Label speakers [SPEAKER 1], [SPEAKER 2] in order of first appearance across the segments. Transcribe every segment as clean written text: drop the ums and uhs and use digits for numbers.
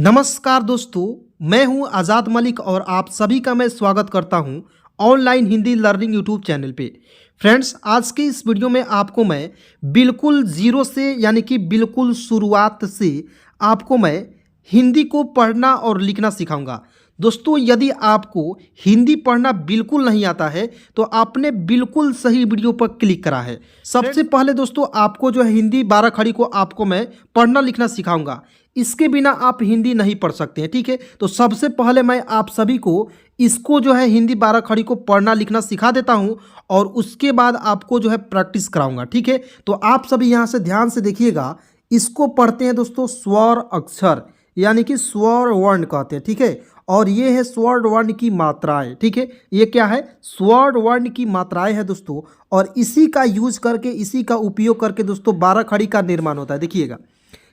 [SPEAKER 1] नमस्कार दोस्तों, मैं हूं आज़ाद मलिक और आप सभी का मैं स्वागत करता हूं online Hindi learning YouTube channel पे। फ्रेंड्स, आज के इस वीडियो में आपको मैं बिल्कुल ज़ीरो से यानी कि बिल्कुल शुरुआत से आपको मैं हिंदी को पढ़ना और लिखना सिखाऊंगा। दोस्तों, यदि आपको हिंदी पढ़ना बिल्कुल नहीं आता है तो आपने बिल्कुल सही वीडियो पर क्लिक करा है। सबसे पहले दोस्तों, आपको जो है हिंदी 12 खड़ी को आपको मैं पढ़ना लिखना सिखाऊंगा। इसके बिना आप हिंदी नहीं पढ़ सकते हैं, ठीक है। तो सबसे पहले मैं आप सभी को इसको जो है हिंदी 12 खड़ी को पढ़ना लिखना सिखा देता हूं और उसके बाद आपको जो है प्रैक्टिस कराऊंगा, ठीक है। तो आप सभी यहां से ध्यान से देखिएगा। इसको पढ़ते हैं दोस्तों स्वर अक्षर, यानी कि स्वर वर्ण कहते हैं, ठीक है। और ये है स्वर वर्ण की मात्राएं, ठीक है। ये क्या है? स्वर वर्ण की मात्राएं है दोस्तों। और इसी का यूज करके, इसी का उपयोग करके दोस्तों 12 खड़ी का निर्माण होता है। देखिएगा,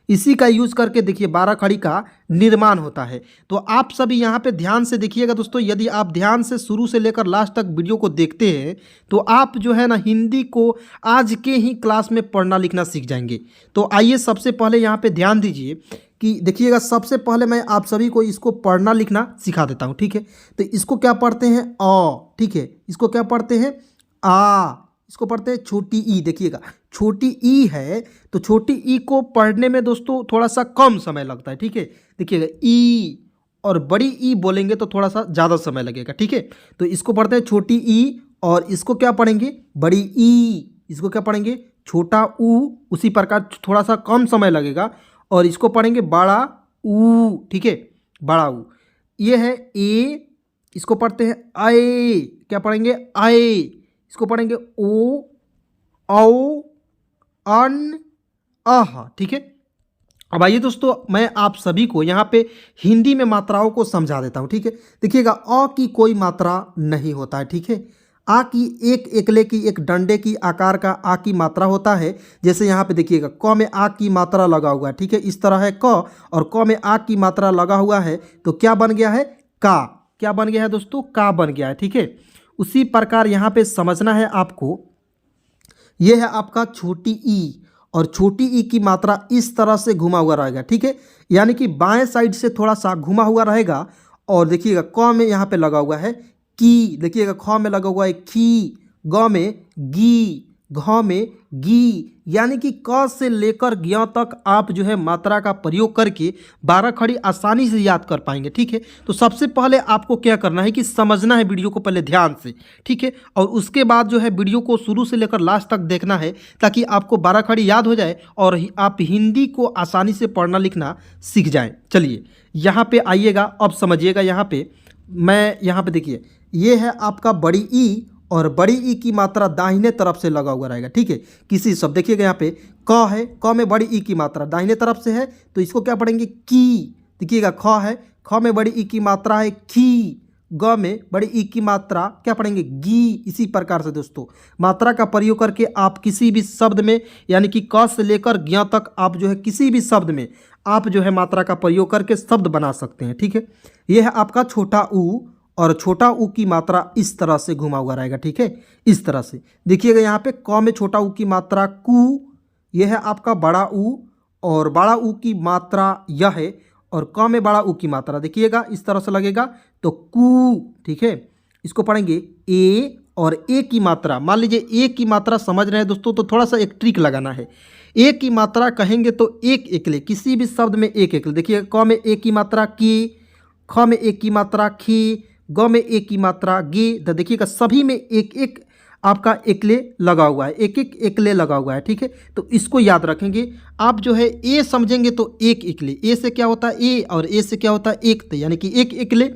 [SPEAKER 1] इसी का यूज करके देखिए 12 खड़ी का निर्माण होता है। तो आप सभी यहाँ पे ध्यान से देखिएगा दोस्तों। यदि आप ध्यान से शुरू से लेकर लास्ट तक वीडियो को देखते हैं तो आप जो है ना हिंदी को आज के ही क्लास में पढ़ना लिखना सीख जाएंगे। तो आइए सबसे पहले यहाँ पे ध्यान दीजिए कि देखिएगा, सबसे पहले मैं आप सभी को इसको पढ़ना लिखना सिखा देता हूँ, ठीक है। तो इसको क्या पढ़ते हैं? अ, ठीक है। इसको क्या पढ़ते हैं? आ। इसको पढ़ते हैं छोटी ई। देखिएगा, छोटी ई है तो छोटी ई को पढ़ने में दोस्तों थोड़ा सा कम समय लगता है, ठीक है। देखिएगा, ई और बड़ी ई बोलेंगे तो थोड़ा सा ज़्यादा समय लगेगा, ठीक है। तो इसको पढ़ते हैं छोटी ई और इसको क्या पढ़ेंगे? बड़ी ई। इसको क्या पढ़ेंगे? छोटा ऊ। उसी प्रकार थोड़ा सा कम समय लगेगा। और इसको पढ़ेंगे बड़ा ऊ, ठीक है, बड़ा ऊ। ये है ए। इसको पढ़ते हैं आए। क्या पढ़ेंगे? आए। इसको पढ़ेंगे ओ, औ, अन, अह, ठीक है। अब आइए दोस्तों, मैं आप सभी को यहाँ पे हिंदी में मात्राओं को समझा देता हूँ, ठीक है। देखिएगा, अ की कोई मात्रा नहीं होता है, ठीक है। आ की एक एकले की, एक डंडे की आकार का आ की मात्रा होता है। जैसे यहाँ पे देखिएगा, क में आ की मात्रा लगा हुआ है, ठीक है। इस तरह है क और क में आ की मात्रा लगा हुआ है तो क्या बन गया है? का। क्या बन गया है दोस्तों? का बन गया है, ठीक है। उसी प्रकार यहाँ पे समझना है आपको। यह है आपका छोटी ई और छोटी ई की मात्रा इस तरह से घुमा हुआ रहेगा, ठीक है। यानी कि बाएं साइड से थोड़ा सा घुमा हुआ रहेगा। और देखिएगा, क में यहाँ पे लगा हुआ है की। देखिएगा, ख में लगा हुआ है खी, ग में गी, घ में गी। यानी कि क से लेकर ज्ञ तक आप जो है मात्रा का प्रयोग करके 12 खड़ी आसानी से याद कर पाएंगे, ठीक है। तो सबसे पहले आपको क्या करना है कि समझना है वीडियो को पहले ध्यान से, ठीक है। और उसके बाद जो है वीडियो को शुरू से लेकर लास्ट तक देखना है ताकि आपको 12 खड़ी याद हो जाए और आप हिंदी को आसानी से पढ़ना लिखना सीख जाएं। चलिए यहाँ पे आइएगा, अब समझिएगा। यहाँ पे मैं यहाँ पे देखिए, ये है आपका बड़ी ई और बड़ी ई की मात्रा दाहिने तरफ से लगा हुआ रहेगा, ठीक है। किसी शब्द, देखिएगा यहाँ पे क है, क में बड़ी ई की मात्रा दाहिने तरफ से है तो इसको क्या पढ़ेंगे? की। देखिएगा, ख है, ख में बड़ी ई की मात्रा है खी, ग में बड़ी ई की मात्रा क्या पढ़ेंगे? गी। इसी प्रकार से दोस्तों मात्रा का प्रयोग करके आप किसी भी शब्द में, यानी कि क से लेकर ज्ञ तक आप जो है किसी भी शब्द में आप जो है मात्रा का प्रयोग करके शब्द बना सकते हैं, ठीक है। यह है आपका छोटा ऊ और छोटा ऊ की मात्रा इस तरह से घुमा हुआ रहेगा, ठीक है। इस तरह से देखिएगा, यहाँ पे क में छोटा ऊ की मात्रा कू। यह है आपका बड़ा ऊ और बड़ा ऊ की मात्रा यह है और क में बड़ा ऊ की मात्रा देखिएगा इस तरह से लगेगा तो कू, ठीक है। इसको पढ़ेंगे ए और ए की मात्रा, मान लीजिए ए की मात्रा समझ रहे हैं दोस्तों तो थोड़ा सा एक ट्रिक लगाना है। ए की मात्रा कहेंगे तो एक एकले, किसी भी शब्द में एक एकले। देखिए, क में ए की मात्रा की, ख में ए की मात्रा खी, ग में ए की मात्रा गे। तो देखिएगा, सभी में एक एक आपका एकले लगा हुआ है, एक एक एकले लगा हुआ है, ठीक है। तो इसको याद रखेंगे। आप जो है ए समझेंगे तो एक एकले, ए से क्या होता है? ए, और ए से क्या होता है? एक, यानी कि एक एकले।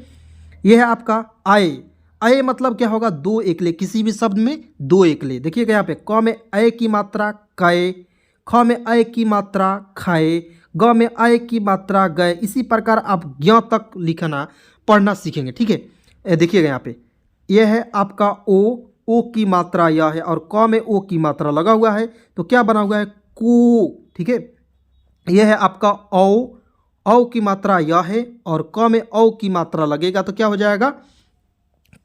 [SPEAKER 1] यह है आपका आए। आए मतलब क्या होगा? दो एकले, किसी भी शब्द में दो एकले। देखिएगा यहाँ पे क में अय की मात्रा कय, ख में अय की मात्रा खाए, ग में अय की मात्रा गए। इसी प्रकार आप ज्ञ तक लिखना पढ़ना सीखेंगे, ठीक है। देखिएगा यहाँ पे यह है आपका ओ की मात्रा यह है और क में ओ की मात्रा लगा हुआ है तो क्या बना हुआ है? को, ठीक है। यह है आपका औ की मात्रा यह है और क में औ की मात्रा लगेगा तो क्या हो जाएगा?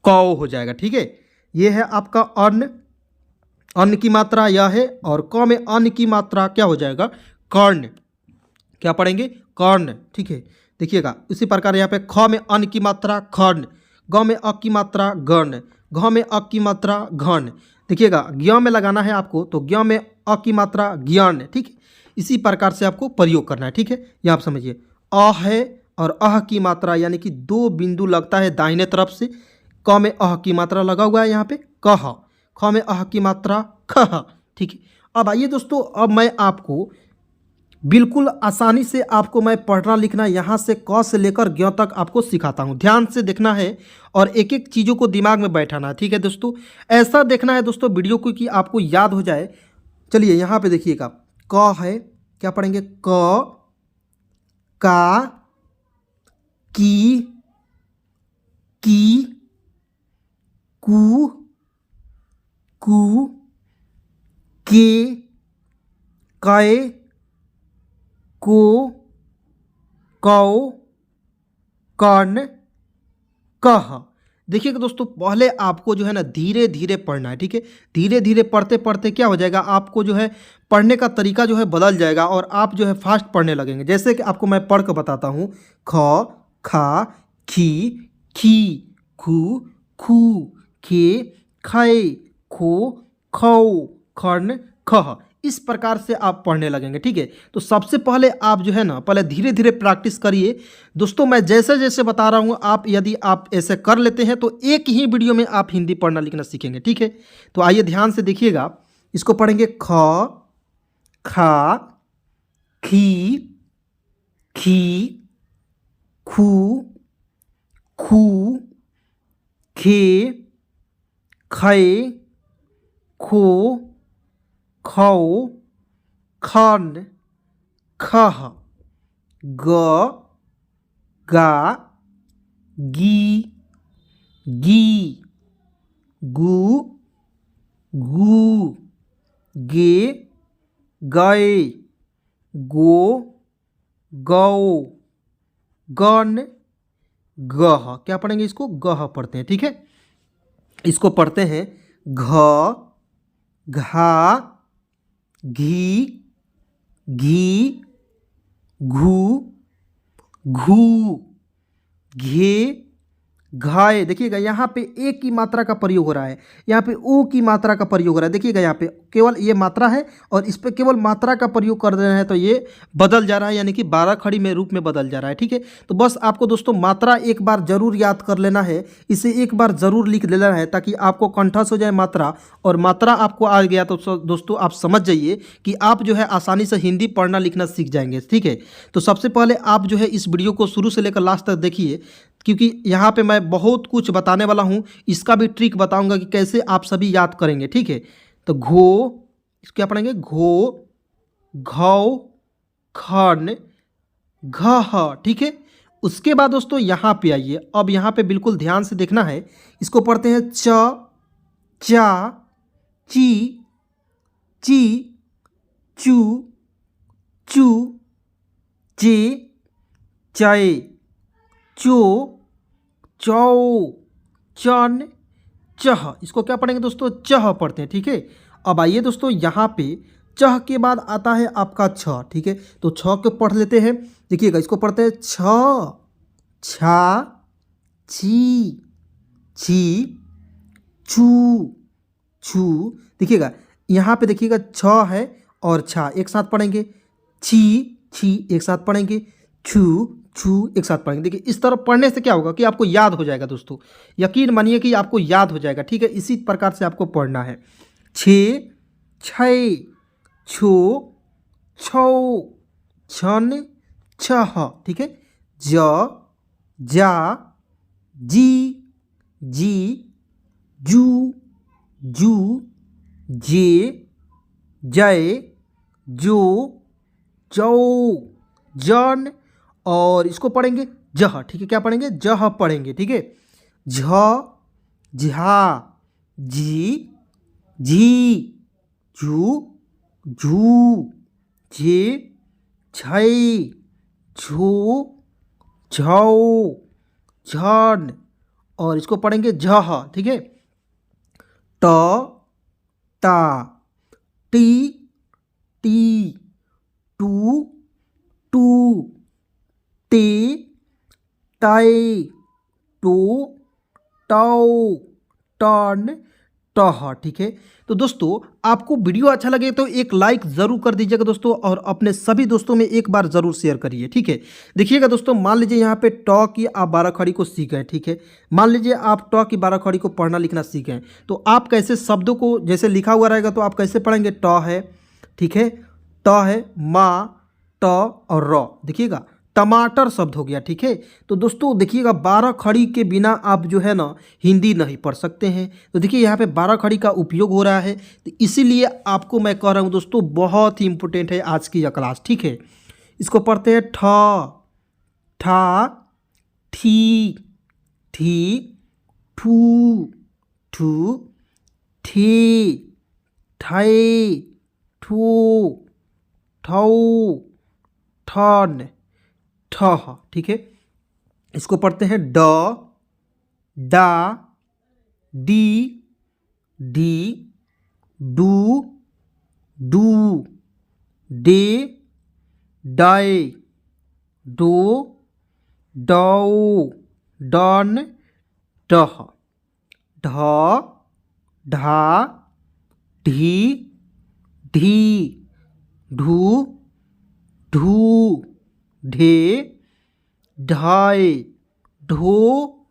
[SPEAKER 1] कौ हो जाएगा, ठीक है। यह है आपका अन्न की मात्रा यह है और क में अन्न की मात्रा क्या हो जाएगा? कर्ण। क्या पढ़ेंगे? कर्ण, ठीक है। देखिएगा इसी प्रकार यहाँ पे ख में अन की मात्रा खन, ग में अ की मात्रा गण, घ में अ की मात्रा घन। देखिएगा ज्ञ में लगाना है आपको, तो ज्ञ में अ की मात्रा ज्ञान, ठीक है। इसी प्रकार से आपको प्रयोग करना है, ठीक है। ये आप समझिए अ है और अह की मात्रा यानी कि दो बिंदु लगता है दाहिने तरफ से। क में अह की मात्रा लगा हुआ है यहाँ पे कह, ख में अह की मात्रा खह, ठीक है। अब आइए दोस्तों, अब मैं आपको बिल्कुल आसानी से आपको मैं पढ़ना लिखना यहाँ से क से लेकर ज्ञ तक आपको सिखाता हूँ। ध्यान से देखना है और एक एक चीज़ों को दिमाग में बैठाना है, ठीक है दोस्तों। ऐसा देखना है दोस्तों वीडियो को कि आपको याद हो जाए। चलिए यहाँ पे देखिएगा क है, क्या पढ़ेंगे क, का, की, कू, कू, के, कै, को, कौ, कर्ण, कह। देखिएगा दोस्तों पहले आपको जो है ना धीरे धीरे पढ़ना है, ठीक है। धीरे धीरे पढ़ते पढ़ते क्या हो जाएगा, आपको जो है पढ़ने का तरीका जो है बदल जाएगा और आप जो है फास्ट पढ़ने लगेंगे। जैसे कि आपको मैं पढ़ कर बताता हूँ ख, खा, खी, खी, खू, खू, खे, खे, खो, खौ, खर्ण, खह। इस प्रकार से आप पढ़ने लगेंगे, ठीक है। तो सबसे पहले आप जो है ना पहले धीरे धीरे प्रैक्टिस करिए दोस्तों। मैं जैसे जैसे बता रहा हूँ आप यदि आप ऐसे कर लेते हैं तो एक ही वीडियो में आप हिंदी पढ़ना लिखना सीखेंगे, ठीक है। तो आइए ध्यान से देखिएगा, इसको पढ़ेंगे ख, खा, खी, खी, खू, खू, खे, खे, खो, खौ, खन, खह, ग, गा, गी, गी, गु, गू, गे, गए, गो, गौ, गण, गह। क्या पढ़ेंगे इसको, गह पढ़ते हैं, ठीक है। इसको पढ़ते हैं घ, घा, घी, घी, घू, घू, घे, घाय। देखिएगा यहाँ पे ए की मात्रा का प्रयोग हो रहा है, यहाँ पे ओ की मात्रा का प्रयोग हो रहा है। देखिएगा यहाँ पे केवल ये मात्रा है और इस पे केवल मात्रा का प्रयोग कर रहे हैं तो ये बदल जा रहा है, यानी कि 12 खड़ी में रूप में बदल जा रहा है, ठीक है। तो बस आपको दोस्तों मात्रा एक बार जरूर याद कर लेना है, इसे एक बार जरूर लिख लेना है ताकि आपको कंठस्थ हो जाए मात्रा। और मात्रा आपको आ गया तो दोस्तों आप समझ जाइए कि आप जो है आसानी से हिंदी पढ़ना लिखना सीख जाएंगे, ठीक है। तो सबसे पहले आप जो है इस वीडियो को शुरू से लेकर लास्ट तक देखिए, क्योंकि यहाँ पे मैं बहुत कुछ बताने वाला हूँ। इसका भी ट्रिक बताऊंगा कि कैसे आप सभी याद करेंगे, ठीक है। तो घो, इसको क्या पढ़ेंगे घो, घौ, खन, घह, ठीक है। उसके बाद दोस्तों यहाँ पे आइए, अब यहाँ पे बिल्कुल ध्यान से देखना है। इसको पढ़ते हैं च, चा, ची, ची, चू, चू, चे, चाय, चो, चौ, चन, चह। इसको क्या पढ़ेंगे दोस्तों, चह पढ़ते हैं, ठीक है। अब आइए दोस्तों यहाँ पे चह के बाद आता है आपका छ, ठीक है। तो छ को पढ़ लेते हैं। देखिएगा इसको पढ़ते हैं छ, छा, छी, छी, छू, छू। देखिएगा यहाँ पे देखिएगा छ है और छा एक साथ पढ़ेंगे, छी, छी एक साथ पढ़ेंगे, छू, छू एक साथ पढ़ेंगे। देखिए इस तरह पढ़ने से क्या होगा कि आपको याद हो जाएगा दोस्तों, यकीन मानिए कि आपको याद हो जाएगा, ठीक है। इसी प्रकार से आपको पढ़ना है छे, छै, छो, छौ, छन, छह, ठीक है। ज, जा, जी, जी, जू, जू, जे, जय, जो, चौ, जन। और इसको पढ़ेंगे जह, ठीक है। क्या पढ़ेंगे, जह पढ़ेंगे, ठीक है। झ, झा, जी, झी, झू, झू, झे, छै, झो, झौ, झन। और इसको पढ़ेंगे झह, ठीक है। ट, टा, टी, टी, टू, टू, टे, टाई, टू, टाउ, टर्न, टह। ठीक है, तो दोस्तों आपको वीडियो अच्छा लगे तो एक लाइक ज़रूर कर दीजिएगा दोस्तों, और अपने सभी दोस्तों में एक बार ज़रूर शेयर करिए। ठीक है, देखिएगा दोस्तों, मान लीजिए यहाँ पे ट की आप 12 खड़ी को सीख गए। ठीक है, मान लीजिए आप ट की 12 खड़ी को पढ़ना लिखना सीख गए, तो आप कैसे शब्दों को, जैसे लिखा हुआ रहेगा तो आप कैसे पढ़ेंगे, ट है, ठीक है, ट है, माँ, ट और र। देखिएगा टमाटर शब्द हो गया। ठीक है, तो दोस्तों देखिएगा 12 खड़ी के बिना आप जो है ना हिंदी नहीं पढ़ सकते हैं। तो देखिए यहाँ पे 12 खड़ी का उपयोग हो रहा है, तो इसीलिए आपको मैं कह रहा हूँ दोस्तों, बहुत ही इंपॉर्टेंट है आज की यह क्लास। ठीक है, इसको पढ़ते हैं ठ, ठा, ठी, ठी, ठू, ठू, ठी, ठई, ठू, ठऊ, ठन, ठह। ठीक है, इसको पढ़ते हैं ड, डा, डी, डी, डू, डू, डे, डाए, डो, डौ, डन, डह, ढ, ढा, ढी, ढी, ढू, ढू, ढे, ढाई, ढो,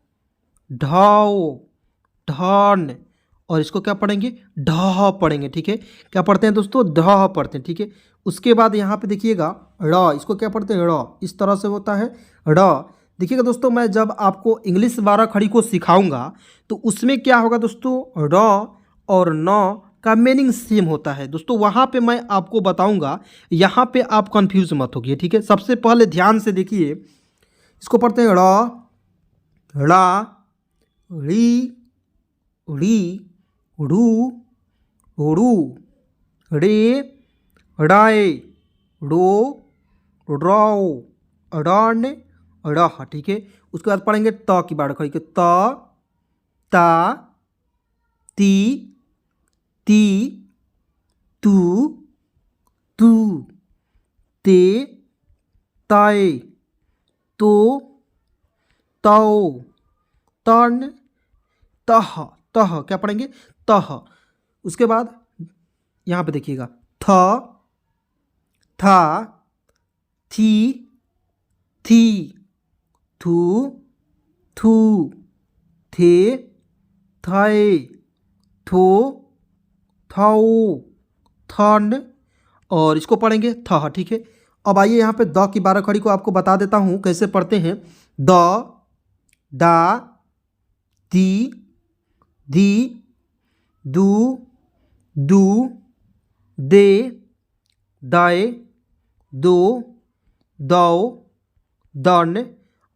[SPEAKER 1] ढाओ, ढान, और इसको क्या पढ़ेंगे, ढह पढ़ेंगे। ठीक है, क्या पढ़ते हैं दोस्तों, ढह पढ़ते हैं। ठीक है, उसके बाद यहाँ पे देखिएगा ड़, इसको क्या पढ़ते हैं, ड़, इस तरह से होता है ड़। देखिएगा दोस्तों, मैं जब आपको इंग्लिश 12 खड़ी को सिखाऊंगा तो उसमें क्या होगा दोस्तों, ड़ और न का मीनिंग सेम होता है दोस्तों, वहाँ पे मैं आपको बताऊंगा, यहाँ पे आप कंफ्यूज मत होगिए। ठीक है, सबसे पहले ध्यान से देखिए, इसको पढ़ते हैं ड़, ड़ा, ड़ी, ड़ी, रू, रू, रे, ड़ाए, रो, रौ, अड़ान, अड़ह। ठीक है, उसके बाद पढ़ेंगे त की 12 खड़ी के त, ता, ती, ती, तू, तू, ते, ताए, तो, तौ, तन, तह। तह क्या पढ़ेंगे, तह। उसके बाद यहाँ पे देखिएगा थ, था, थी, थी, थू, थू, थे, थाए, थो, थाऊ, थन, और इसको पढ़ेंगे थह। ठीक है, अब आइए यहाँ पे द की 12 खड़ी को आपको बता देता हूँ कैसे पढ़ते हैं। द, दा, दी, दी, दू, दू, दे, दाए, दो, दौ, दन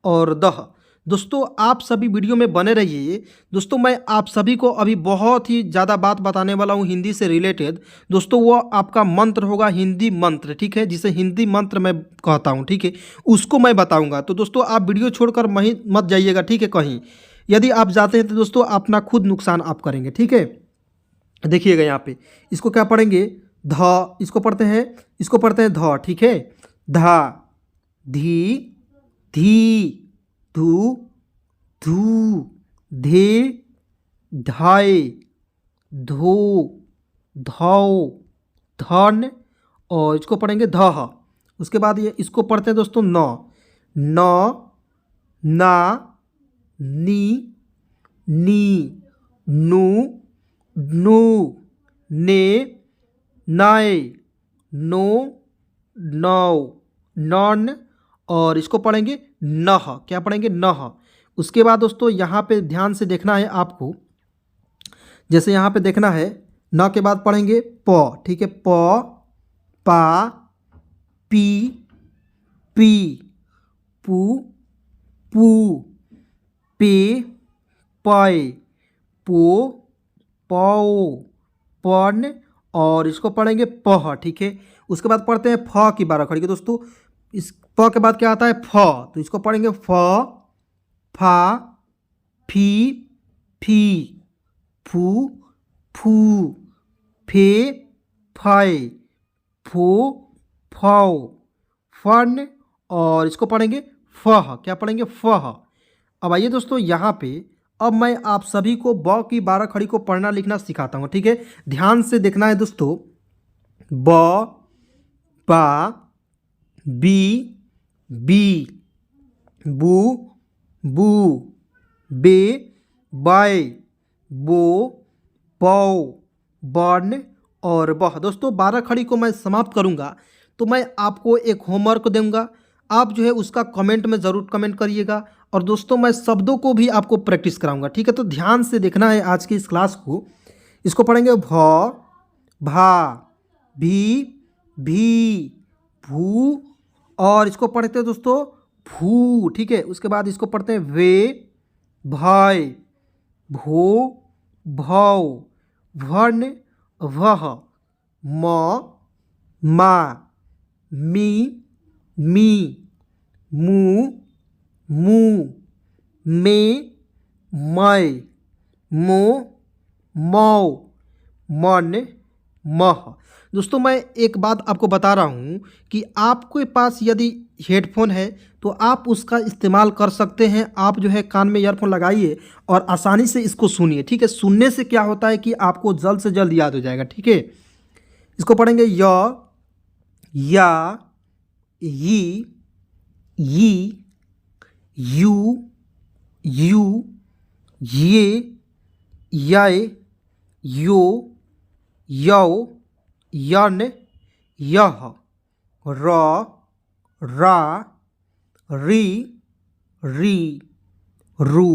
[SPEAKER 1] और दह। दोस्तों आप सभी वीडियो में बने रहिए दोस्तों, मैं आप सभी को अभी बहुत ही ज़्यादा बात बताने वाला हूँ हिंदी से रिलेटेड दोस्तों। वो आपका मंत्र होगा हिंदी मंत्र, ठीक है, जिसे हिंदी मंत्र मैं कहता हूँ। ठीक है, उसको मैं बताऊँगा, तो दोस्तों आप वीडियो छोड़कर वहीं मत जाइएगा। ठीक है, कहीं यदि आप जाते हैं तो दोस्तों अपना खुद नुकसान आप करेंगे। ठीक है, देखिएगा यहाँ पे इसको क्या पढ़ेंगे, ध, इसको पढ़ते हैं ध। ठीक है, धा, धी, धी, धू, धू, धे, धाए, धो, धौ, धन, और इसको पढ़ेंगे धह। उसके बाद ये इसको पढ़ते हैं दोस्तों न, न, ना, नी, नी, नू, नू, ने, नाए, नो, नौ, नॉन, और इसको पढ़ेंगे नह। क्या पढ़ेंगे, नह। उसके बाद दोस्तों यहाँ पे ध्यान से देखना है आपको, जैसे यहाँ पे देखना है न के बाद पढ़ेंगे प। ठीक है, प, पा, पी, पी, पू, पू, पे, पाए, पो, पौ, पन, और इसको पढ़ेंगे पह। ठीक है, उसके बाद पढ़ते हैं फ की 12 खड़ी के दोस्तों। इस प के बाद क्या आता है, फ, तो इसको पढ़ेंगे फ, फा, फी, फी, फू, फू, फे, फाए, फो, फाओ, फन, और इसको पढ़ेंगे फह, क्या पढ़ेंगे? फह। अब आइए दोस्तों यहाँ पे, अब मैं आप सभी को ब की 12 खड़ी को पढ़ना लिखना सिखाता हूँ, ठीक है? ध्यान से देखना है दोस्तों। ब, बा, बी, बी, बू, बू, बे, बाय, बो, बौ, बन और बह। दोस्तों 12 खड़ी को मैं समाप्त करूंगा तो मैं आपको एक होमवर्क दूंगा, आप जो है उसका कमेंट में ज़रूर कमेंट करिएगा। और दोस्तों मैं शब्दों को भी आपको प्रैक्टिस कराऊंगा, ठीक है? तो ध्यान से देखना है आज की इस क्लास को। इसको पढ़ेंगे भ, भा, भी, भी, भू, और इसको पढ़ते हैं दोस्तों भू, ठीक है? उसके बाद इसको पढ़ते हैं वे, भय, भो, भौ, भन, वह, म, मा, मी, मी, मू, मू, में, मैं, मो, मौ, मन, मह। दोस्तों मैं एक बात आपको बता रहा हूँ कि आपके पास यदि हेडफोन है तो आप उसका इस्तेमाल कर सकते हैं। आप जो है कान में ईयरफोन लगाइए और आसानी से इसको सुनिए, ठीक है? सुनने से क्या होता है कि आपको जल्द से जल्द याद हो जाएगा, ठीक है? इसको पढ़ेंगे य, या, यी, यू, यू, ये, यो, यौ, यन, यह, र, रा, री, रू,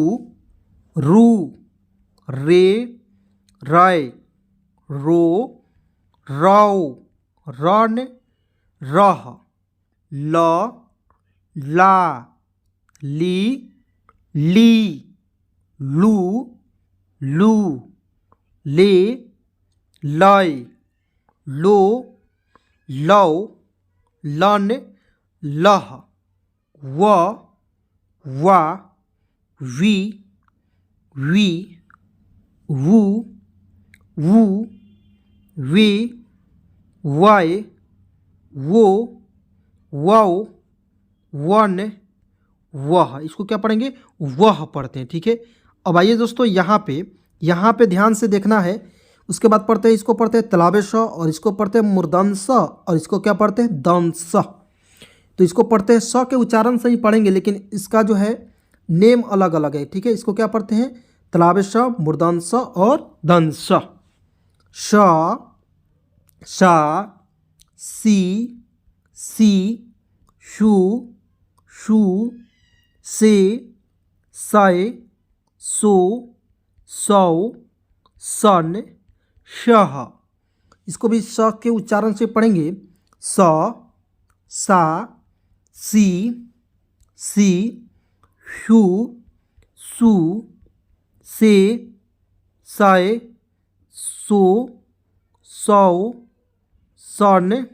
[SPEAKER 1] रे, रै, रो, रौ, रन, रह, ल, ला, ली, लू, ले, लै, लो, लौ, लन, लह, व, वा, वी, वू, वे, वाय, वो, वौ, वन, वह। इसको क्या पढ़ेंगे? वह पढ़ते हैं, ठीक है? अब आइए दोस्तों यहाँ पे ध्यान से देखना है। उसके बाद पढ़ते हैं, इसको पढ़ते हैं तलाबे श, और इसको पढ़ते हैं मूर्धन्य, और इसको क्या पढ़ते हैं? दंश। तो इसको पढ़ते हैं, स के उच्चारण से ही पढ़ेंगे लेकिन इसका जो है नेम अलग अलग है, ठीक है? इसको क्या पढ़ते हैं? तलाबे श, मूर्धन्य और दंश। श, शा, सी, शू, से, सय, सो, सौ, सन, शह। इसको भी स के उच्चारण से पढ़ेंगे। स, सा, सी, शू, सू, से, सय, सो, सौ, सन,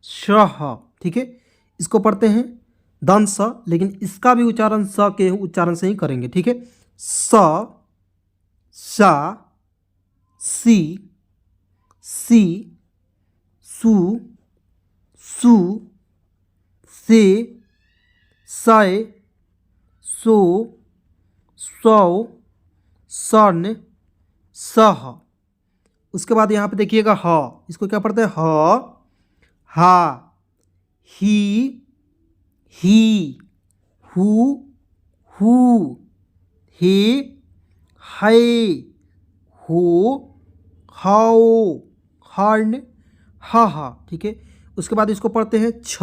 [SPEAKER 1] शह, ठीक है? इसको पढ़ते हैं दंश, लेकिन इसका भी उच्चारण स के उच्चारण से ही करेंगे, ठीक है? स, शा, सी, सू, से, सय, सो, सौ, सन, सह। उसके बाद यहाँ पे देखिएगा ह, इसको क्या पढ़ते हैं? ह, हा, ही, हू, हे, है, हो, हौ, हन, हा, ठीक है? उसके बाद इसको पढ़ते हैं छ,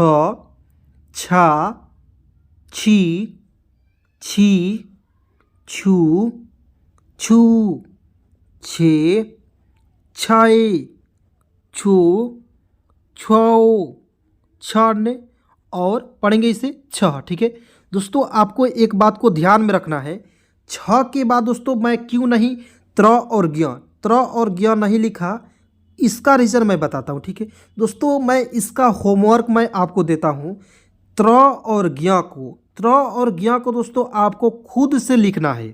[SPEAKER 1] छा, छी, छू, छे, छय, छो, छौ, छन, और पढ़ेंगे इसे छह, ठीक है? दोस्तों आपको एक बात को ध्यान में रखना है, छ के बाद दोस्तों मैं क्यों नहीं त्र और ज्ञ नहीं लिखा, इसका रीज़न मैं बताता हूँ, ठीक है? दोस्तों मैं इसका होमवर्क मैं आपको देता हूँ। त्र और ज्ञ को दोस्तों आपको खुद से लिखना है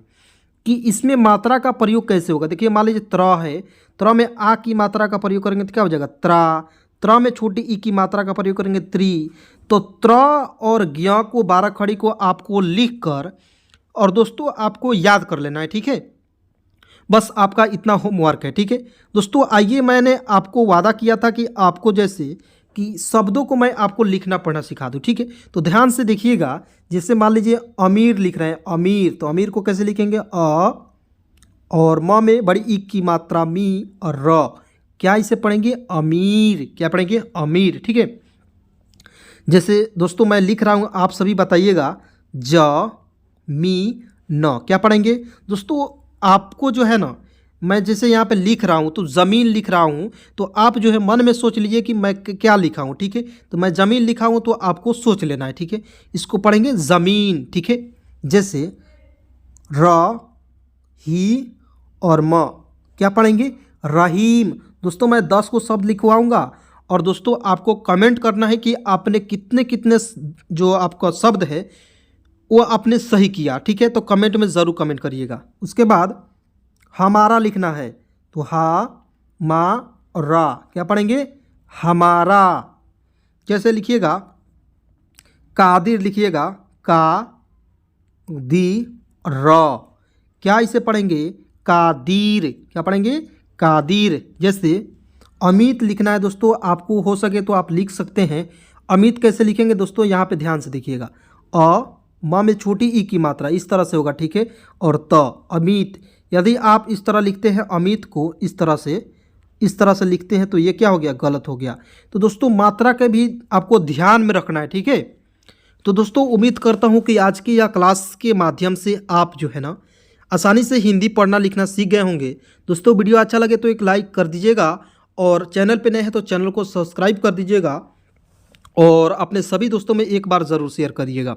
[SPEAKER 1] कि इसमें मात्रा का प्रयोग कैसे होगा। देखिए मान लीजिए त्र है, त्र में आ की मात्रा का प्रयोग करेंगे तो क्या हो जाएगा? त्रा, त्र में छोटी ई की मात्रा का प्रयोग करेंगे त्रि। तो त्र और ज्ञ को 12 खड़ी को आपको लिख कर और दोस्तों आपको याद कर लेना है, ठीक है। बस आपका इतना होमवर्क है, ठीक है दोस्तों। आइए, मैंने आपको वादा किया था कि आपको जैसे कि शब्दों को मैं आपको लिखना पढ़ना सिखा दूं, ठीक है। तो ध्यान से देखिएगा, जैसे मान लीजिए अमीर लिख रहे हैं, अमीर, तो अमीर को कैसे लिखेंगे, अ और म में बड़ी ई की मात्रा मी और र, क्या इसे पढ़ेंगे, अमीर। क्या पढ़ेंगे, अमीर, ठीक है। जैसे दोस्तों मैं लिख रहा हूँ, आप सभी बताइएगा, ज मी न, क्या पढ़ेंगे दोस्तों। आपको जो है ना, मैं जैसे यहाँ पे लिख रहा हूँ तो ज़मीन लिख रहा हूँ, तो आप जो है मन में सोच लीजिए कि मैं क्या लिखा हूँ, ठीक है। तो मैं ज़मीन लिखा हूँ तो आपको सोच लेना है, ठीक है। इसको पढ़ेंगे ज़मीन, ठीक है। जैसे र ही और म, क्या पढ़ेंगे, रहीम। दोस्तों मैं 10 को शब्द लिखवाऊंगा और दोस्तों आपको कमेंट करना है कि आपने कितने कितने जो आपका शब्द है वो आपने सही किया, ठीक है। तो कमेंट में ज़रूर कमेंट करिएगा। उसके बाद हमारा लिखना है, तो हा मा रा, क्या पढ़ेंगे, हमारा। कैसे लिखिएगा, कादिर लिखिएगा, का दी र, क्या इसे पढ़ेंगे, कादीर। क्या पढ़ेंगे, कादीर। जैसे अमित लिखना है दोस्तों, आपको हो सके तो आप लिख सकते हैं। अमित कैसे लिखेंगे दोस्तों, यहाँ पे ध्यान से देखिएगा, अ म में छोटी ई की मात्रा इस तरह से होगा, ठीक है। और त, अमित। यदि आप इस तरह लिखते हैं अमित को, इस तरह से लिखते हैं तो ये क्या हो गया, गलत हो गया। तो दोस्तों मात्रा का भी आपको ध्यान में रखना है, ठीक है। तो दोस्तों उम्मीद करता हूँ कि आज की यह क्लास के माध्यम से आप जो है ना आसानी से हिंदी पढ़ना लिखना सीख गए होंगे। दोस्तों वीडियो अच्छा लगे तो एक लाइक कर दीजिएगा और चैनल पे नए हैं तो चैनल को सब्सक्राइब कर दीजिएगा और अपने सभी दोस्तों में एक बार ज़रूर शेयर करिएगा।